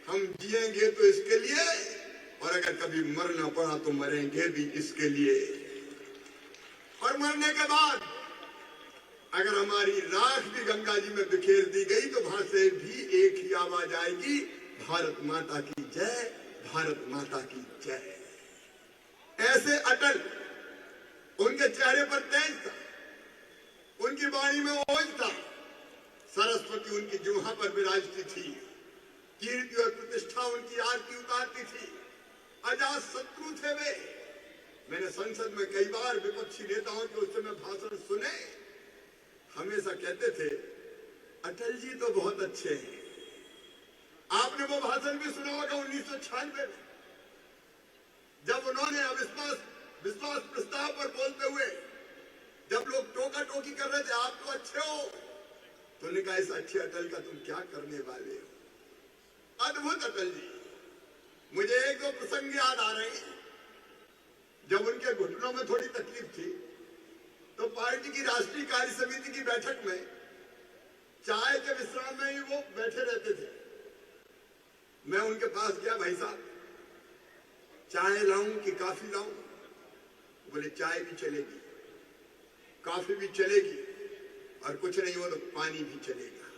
हम जिएंगे तो इसके लिए, और अगर कभी मरना पड़ा तो मरेंगे भी इसके लिए। और मरने के बाद अगर हमारी राख भी गंगा जी में बिखेर दी गई तो वहां से भी एक ही आवाज आएगी, भारत माता की जय, भारत माता की जय। ऐसे अटल, उनके चेहरे पर तेज था, उनकी वाणी में ओज था, सरस्वती उनकी जुम्हा पर विराजती थी, कीर्ति और प्रतिष्ठा उनकी आरती उतारती थी, अजात शत्रु थे वे। मैंने संसद में कई बार विपक्षी नेताओं के उस समय भाषण सुने, हमेशा कहते थे अटल जी तो बहुत अच्छे हैं। आपने वो भाषण भी सुना होगा 1996 में, जब उन्होंने विश्वास प्रस्ताव पर बोलते हुए जब लोग टोका टोकी कर रहे थे, आप तो अच्छे हो, तो उन्होंने कहा इस अच्छे अटल का तुम क्या करने वाले हो। अद्भुत अटल जी। मुझे एक दो प्रसंग याद आ रहे हैं, जब उनके घुटनों में थोड़ी तकलीफ थी तो पार्टी की राष्ट्रीय कार्य समिति की बैठक में चाय के विश्राम में ही वो बैठे रहते थे। मैं उनके पास गया, भाई साहब चाय लाऊं कि कॉफी लाऊं? बोले चाय भी चलेगी, कॉफी भी चलेगी, और कुछ नहीं हो तो पानी भी चलेगा।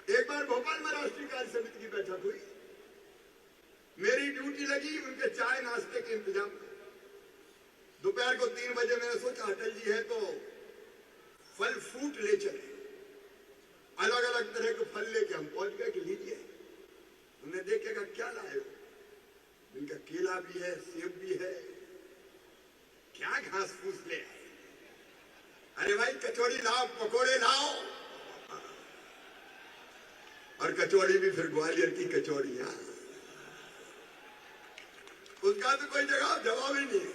एक बार भोपाल में राष्ट्रीय कार्य समिति की बैठक हुई, मेरी ड्यूटी लगी उनके चाय नाश्ते के इंतजाम में। दोपहर को 3 बजे मैंने सोचा अटल जी है तो फल फ्रूट ले चले, अलग अलग तरह के फल लेके हम पहुंच गए कि लीजिए। उन्होंने देखेगा क्या लाए हो, इनका केला भी है, सेब भी है, क्या घास फूस ले आए? अरे भाई कचौड़ी लाओ, पकोड़े लाओ, और कचौड़ी भी फिर ग्वालियर की कचौड़ियां, उसका तो कोई जवाब ही नहीं।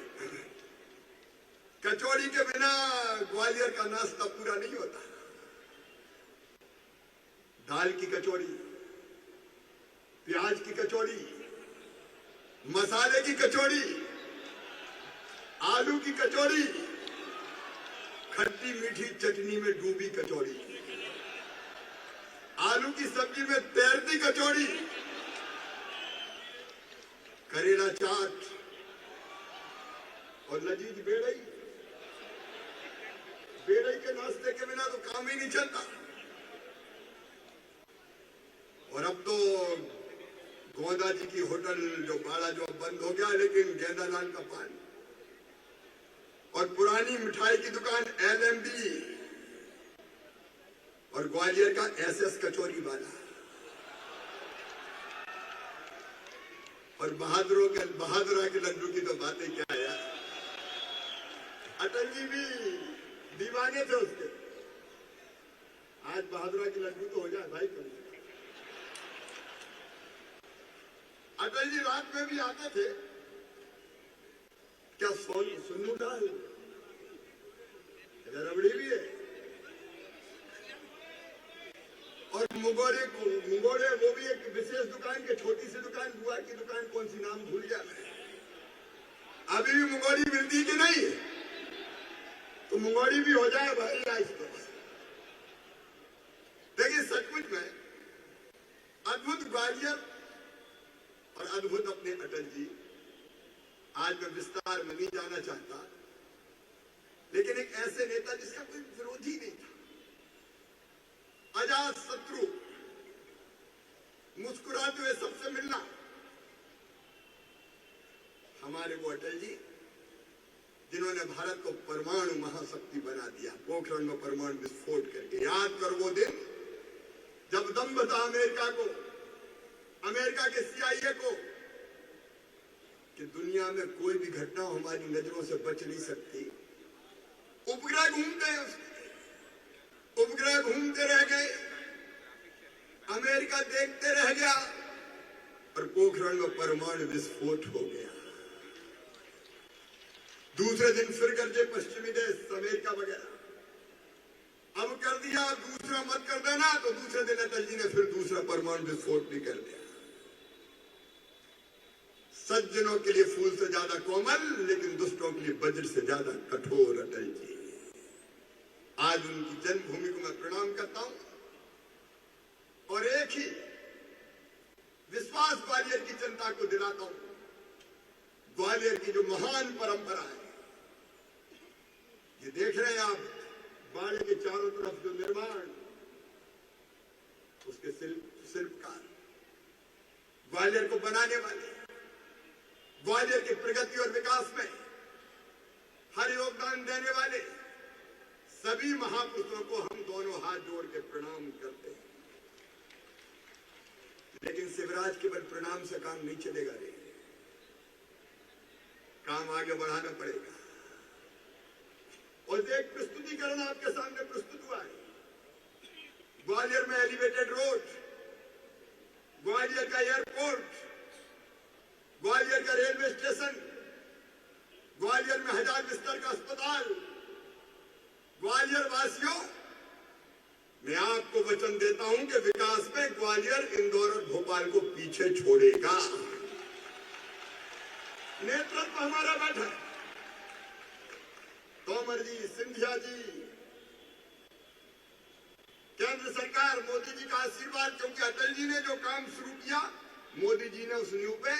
कचौड़ी के बिना ग्वालियर का नाश्ता पूरा नहीं होता। दाल की कचौड़ी, प्याज की कचौड़ी, मसाले की कचौड़ी, आलू की कचौड़ी, खट्टी मीठी चटनी में डूबी कचौड़ी, आलू की सब्जी में तैरती कचौड़ी, करेला चाट और लजीज बेड़ई। बेड़ई के नाश्ते के बिना तो काम ही नहीं चलता। और अब तो गोंदा जी की होटल जो बाड़ा जो बंद हो गया, लेकिन गेंदालाल का पान और पुरानी मिठाई की दुकान LMB और ग्वालियर का SS कचौरी वाला और बहादुरा के लड्डू की तो बातें क्या है यार। अटल जी भी दीवाने थे उसके। आज बहादुरा के लड्डू तो हो जाए भाई कभी। अटल जी रात में भी आते थे। क्या सुन्नू दाल रबड़ी भी है और मुंगोड़े वो भी एक विशेष दुकान के, छोटी सी दुकान, बुआ की दुकान, कौन सी नाम भूल गया मैं। अभी भी मुंगोड़ी मिलती कि नहीं? तो मुंगोड़ी भी हो जाए भाई आज तो। देखिए सचमुच में अद्भुत ग्वालियर और अद्भुत अपने अटल जी। आज मैं विस्तार में नहीं जाना चाहता, लेकिन एक ऐसे नेता जिसका कोई विरोधी नहीं था, अजात शत्रु, मुस्कुराते हुए सबसे मिलना, हमारे वो अटल जी जिन्होंने भारत को परमाणु महाशक्ति बना दिया, पोखरण में परमाणु विस्फोट करके। याद कर वो दिन जब दम था अमेरिका को, अमेरिका के CIA को, कि दुनिया में कोई भी घटना हमारी नजरों से बच नहीं सकती। उपग्रह घूमते हैं, उपग्रह घूमते रह गए, अमेरिका देखते रह गया और पोखरण में परमाणु विस्फोट हो गया। दूसरे दिन फिर गरजे पश्चिमी देश, अमेरिका वगैरह। अब कर दिया, दूसरा मत कर देना, तो दूसरे दिन अटल जी ने फिर दूसरा परमाणु विस्फोट भी कर दिया। सज्जनों के लिए फूल से ज्यादा कोमल, लेकिन दुष्टों के लिए वज्र से ज्यादा कठोर अटल जी। आज उनकी जन्मभूमि को मैं प्रणाम करता हूं और एक ही विश्वास ग्वालियर की जनता को दिलाता हूं। ग्वालियर की जो महान परंपरा है, ये देख रहे हैं आप, बाड़े के चारों तरफ जो निर्माण, उसके शिल्पकार, ग्वालियर को बनाने वाले, ग्वालियर की प्रगति और विकास में हर योगदान देने वाले सभी महापुरुषों को हम दोनों हाथ जोड़ के प्रणाम करते हैं। लेकिन शिवराज केवल प्रणाम से काम नहीं चलेगा रे, काम आगे बढ़ाना पड़ेगा। और एक प्रस्तुतिकरण आपके सामने प्रस्तुत हुआ है। ग्वालियर में एलिवेटेड रोड, ग्वालियर का एयरपोर्ट, ग्वालियर का रेलवे स्टेशन, ग्वालियर में 1000 बिस्तर का अस्पताल। ग्वालियर वासियों, मैं आपको वचन देता हूं कि विकास में ग्वालियर, इंदौर और भोपाल को पीछे छोड़ेगा। नेतृत्व हमारा बैठा है, तोमर जी, सिंधिया जी, केंद्र सरकार, मोदी जी का आशीर्वाद। क्योंकि अटल जी ने जो काम शुरू किया, मोदी जी ने उस नींव पे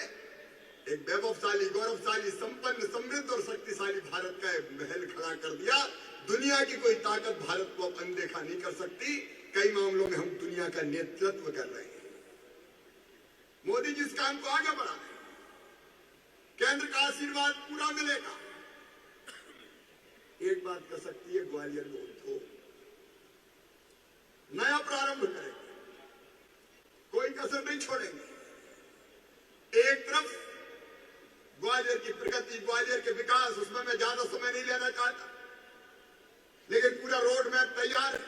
एक वैभवशाली, गौरवशाली, संपन्न, समृद्ध और शक्तिशाली भारत का एक महल खड़ा कर दिया। दुनिया की कोई ताकत भारत को अब अनदेखा नहीं कर सकती। कई मामलों में हम दुनिया का नेतृत्व कर रहे हैं। मोदी जी इस काम को आगे बढ़ा रहे हैं, केंद्र का आशीर्वाद पूरा मिलेगा। एक बात कर सकती है, ग्वालियर में उठो, नया प्रारंभ करेंगे, कोई कसर नहीं छोड़ेंगे। एक तरफ ग्वालियर की प्रगति, ग्वालियर के विकास, उसमें मैं ज्यादा समय नहीं लेना चाहता, लेकिन पूरा रोड मैप तैयार है।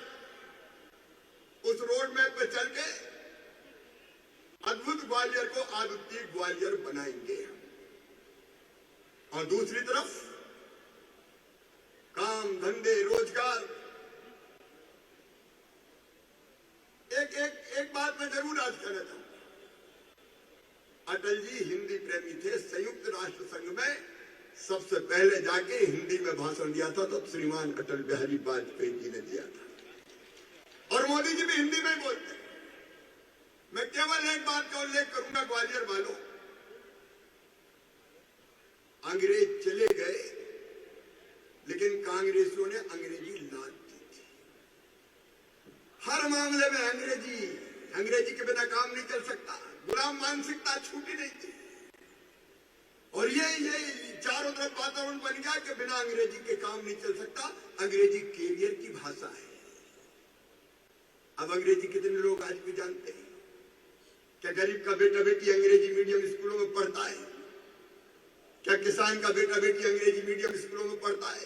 उस रोड मैप पे चल के अद्भुत ग्वालियर को अद्वितीय ग्वालियर बनाएंगे। और दूसरी तरफ काम, धंधे, रोजगार। एक बात मैं जरूर आज कहना चाहूंगा, अटल जी हिंदी प्रेमी थे। संयुक्त राष्ट्र संघ में सबसे पहले जाके हिंदी में भाषण दिया था तो श्रीमान अटल बिहारी वाजपेयी जी ने दिया था। और मोदी जी भी हिंदी में बोलते। मैं केवल एक बात का उल्लेख करूंगा ग्वालियर वालों, अंग्रेज चले गए लेकिन कांग्रेसियों ने अंग्रेजी लाद दी थी। हर मामले में अंग्रेजी के बिना काम नहीं चल सकता। गुलाम मानसिकता छूटी नहीं थी। और ये चारों तरफ वातावरण बन गया कि बिना अंग्रेजी के काम नहीं चल सकता। अंग्रेजी कैरियर की भाषा है। अब अंग्रेजी कितने लोग आज भी जानते हैं? क्या गरीब का बेटा बेटी अंग्रेजी मीडियम स्कूलों में पढ़ता है? क्या किसान का बेटा बेटी अंग्रेजी मीडियम स्कूलों में पढ़ता है?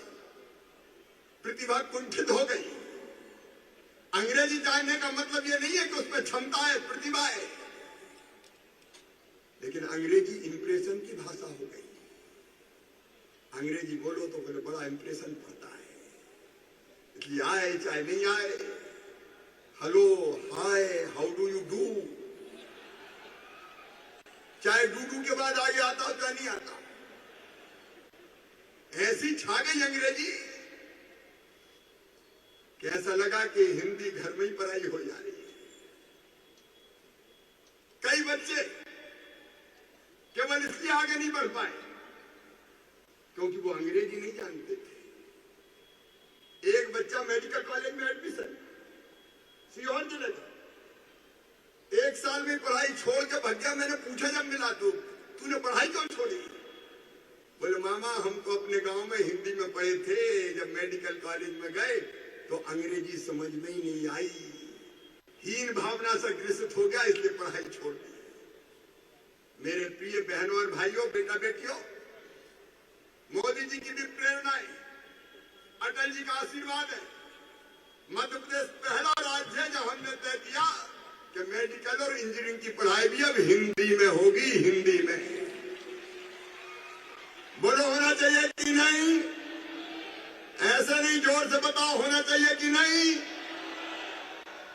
प्रतिभा कुंठित हो गई। अंग्रेजी जानने का मतलब यह नहीं है कि उसमें क्षमता है, प्रतिभा है, लेकिन अंग्रेजी इंप्रेशन की भाषा हो गई। अंग्रेजी बोलो तो फिर बड़ा इंप्रेशन पड़ता है। इसलिए आए चाहे नहीं आए, hello, hi, how do you do, चाहे डू के बाद आगे आता हो चाहे नहीं आता, ऐसी छा गई अंग्रेजी कि ऐसा लगा कि हिंदी घर में ही पढ़ाई हो जा रही है। कई बच्चे केवल इसलिए आगे नहीं बढ़ पाए क्योंकि वो अंग्रेजी नहीं जानते थे। एक बच्चा मेडिकल कॉलेज में एडमिशन सीहोर जिले का 1 साल में पढ़ाई छोड़ के भाग गया। मैंने पूछा जब मिला तो, तूने पढ़ाई क्यों छोड़ी? बोले मामा हम तो अपने गांव में हिंदी में पढ़े थे, जब मेडिकल कॉलेज में गए तो अंग्रेजी समझ में ही नहीं आई, हीन भावना से ग्रसित हो गया, इसलिए पढ़ाई छोड़ दी। मेरे प्रिय बहनों और भाइयों, बेटा बेटियों, मोदी जी की भी प्रेरणा है, अटल जी का आशीर्वाद है। मध्य प्रदेश पहला राज्य है जहां हमने तय किया कि मेडिकल और इंजीनियरिंग की पढ़ाई भी अब हिंदी में होगी। हिंदी में बोलो, होना चाहिए कि नहीं? ऐसे नहीं, जोर से बताओ, होना चाहिए कि नहीं?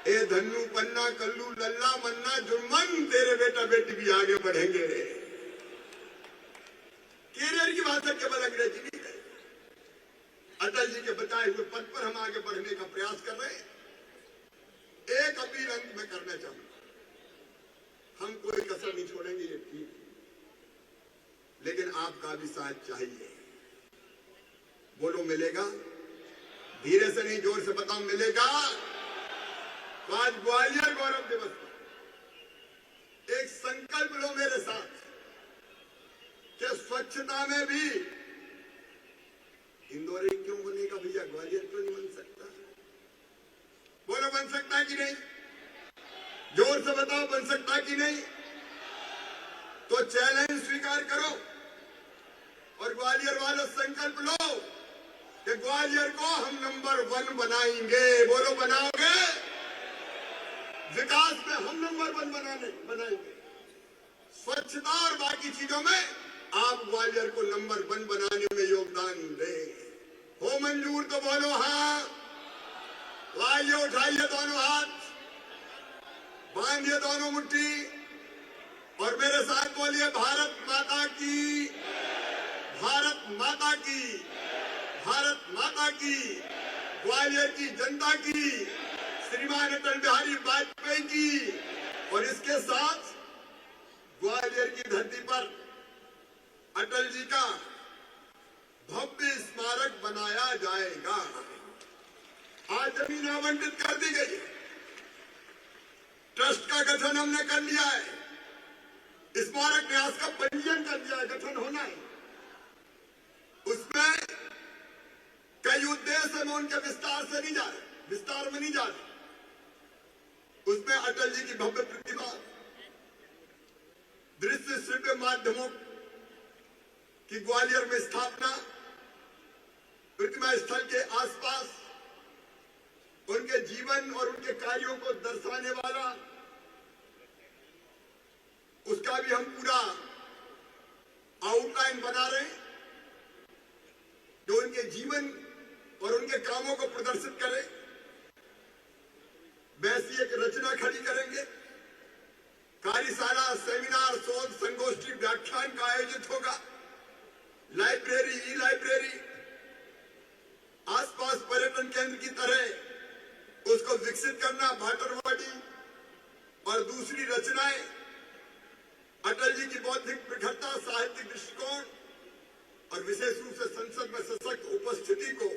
ए धन्नू पन्ना कल्लू लल्ला मन्ना जुम्मन, तेरे बेटा बेटी भी आगे बढ़ेंगे। कैरियर की भाषा केवल अंग्रेजी नहीं है। अटल जी के बताए हुए पद पर हम आगे बढ़ने का प्रयास कर रहे हैं। एक अपील अंत में करना चाहूंगा, हम कोई कसर नहीं छोड़ेंगे, ये ठीक, लेकिन आपका भी साथ चाहिए। बोलो मिलेगा? धीरे से नहीं, जोर से बताओ, मिलेगा? तो आज ग्वालियर गौरव दिवस पर एक संकल्प लो मेरे साथ कि स्वच्छता में भी इंदौर क्यों बनेगा भैया, ग्वालियर क्यों नहीं बन सकता? बोलो बन सकता कि नहीं? जोर से बताओ, बन सकता कि नहीं? तो चैलेंज स्वीकार करो और ग्वालियर वालों संकल्प लो कि ग्वालियर को हम नंबर 1 बनाएंगे। बोलो बनाओगे? विकास में हम नंबर 1 बनाएंगे। स्वच्छता और बाकी चीजों में आप ग्वालियर को नंबर 1 बनाने में योगदान दें। हो मंजूर तो बोलो हाँ। लाइए, उठाइए दोनों हाथ, बांधिए दोनों मुट्ठी और मेरे साथ बोलिए, भारत माता की, भारत माता की, भारत माता की, ग्वालियर की जनता की, श्रीमान अटल बिहारी वाजपेयी की। और इसके साथ ग्वालियर की धरती पर अटल जी का भव्य स्मारक बनाया जाएगा। आज जमीन आवंटित कर दी गई, ट्रस्ट का गठन हमने कर लिया है, स्मारक न्यास का पंजीयन कर दिया है, गठन होना है। उसमें कई उद्देश्य में उनके विस्तार में नहीं जा रहे। उसमें अटल जी की भव्य प्रतिमा, दृश्य श्रव्य माध्यमों की ग्वालियर में स्थापना, प्रतिमा स्थल के आसपास उनके जीवन और उनके कार्यों को दर्शाने वाला, उसका भी हम पूरा आउटलाइन बना रहे हैं जो उनके जीवन और उनके कामों को प्रदर्शित करे। वैसी एक रचना खड़ी करेंगे। कार्यशाला, सेमिनार, शोध, संगोष्ठी, व्याख्यान का आयोजित होगा। लाइब्रेरी, ई लाइब्रेरी, आसपास पर्यटन केंद्र की तरह उसको विकसित करना, भाटरवाड़ी और दूसरी रचनाएं, अटल जी की बौद्धिक प्रखरता, साहित्यिक दृष्टिकोण और विशेष रूप से संसद में सशक्त उपस्थिति को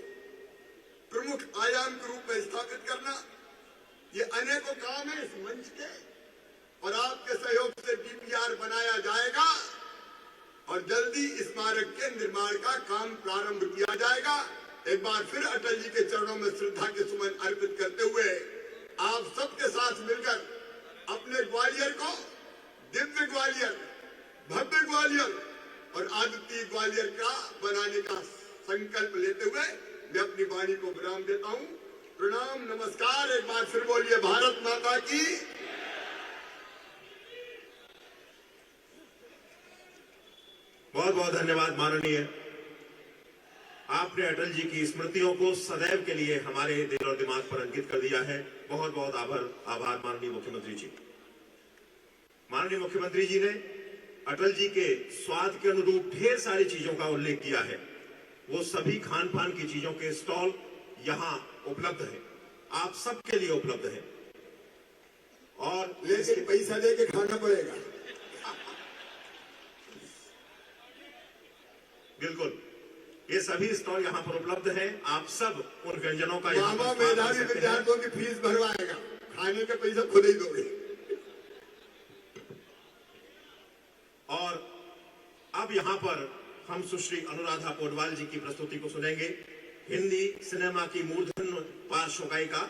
प्रमुख आयाम के रूप में स्थापित करना, ये अनेकों काम है इस मंच के। और आपके सहयोग से डीपीआर बनाया जाएगा और जल्दी स्मारक के निर्माण का काम प्रारंभ किया जाएगा। एक बार फिर अटल जी के चरणों में श्रद्धा के सुमन अर्पित करते हुए आप सबके साथ मिलकर अपने ग्वालियर को दिव्य ग्वालियर, भव्य ग्वालियर और अद्वितीय ग्वालियर का बनाने का संकल्प लेते हुए मैं अपनी वाणी को विराम देता हूं। प्रणाम, नमस्कार। एक बार फिर बोलिए भारत माता की। बहुत बहुत धन्यवाद माननीय। आपने अटल जी की स्मृतियों को सदैव के लिए हमारे दिल और दिमाग पर अंकित कर दिया है। बहुत बहुत आभार माननीय मुख्यमंत्री जी। माननीय मुख्यमंत्री जी ने अटल जी के स्वाद के अनुरूप ढेर सारी चीजों का उल्लेख किया है। वो सभी खान पान की चीजों के स्टॉल यहाँ उपलब्ध है, आप सबके लिए उपलब्ध है। और लेकिन पैसा लेके खाना पड़ेगा। बिल्कुल, ये सभी स्टॉल यहाँ पर उपलब्ध हैं। आप सब उन व्यंजनों का मामा मेधावी विद्यार्थियों की फीस भरवाएगा, खाने का पैसा खुद ही दोगे। और अब यहाँ पर हम सुश्री अनुराधा पोडवाल जी की प्रस्तुति को सुनेंगे। हिंदी सिनेमा की मूर्धन्य पार्श्व गायिका,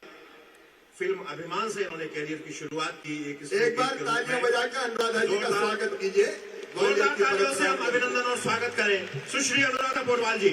फिल्म अभिमान से इन्होंने कैरियर की शुरुआत की। एक बार तालियां बजाकर अनुराधा जी का स्वागत कीजिए। जोरदार तालियों से हम अभिनंदन और स्वागत करें सुश्री अनुराधा पोडवाल जी।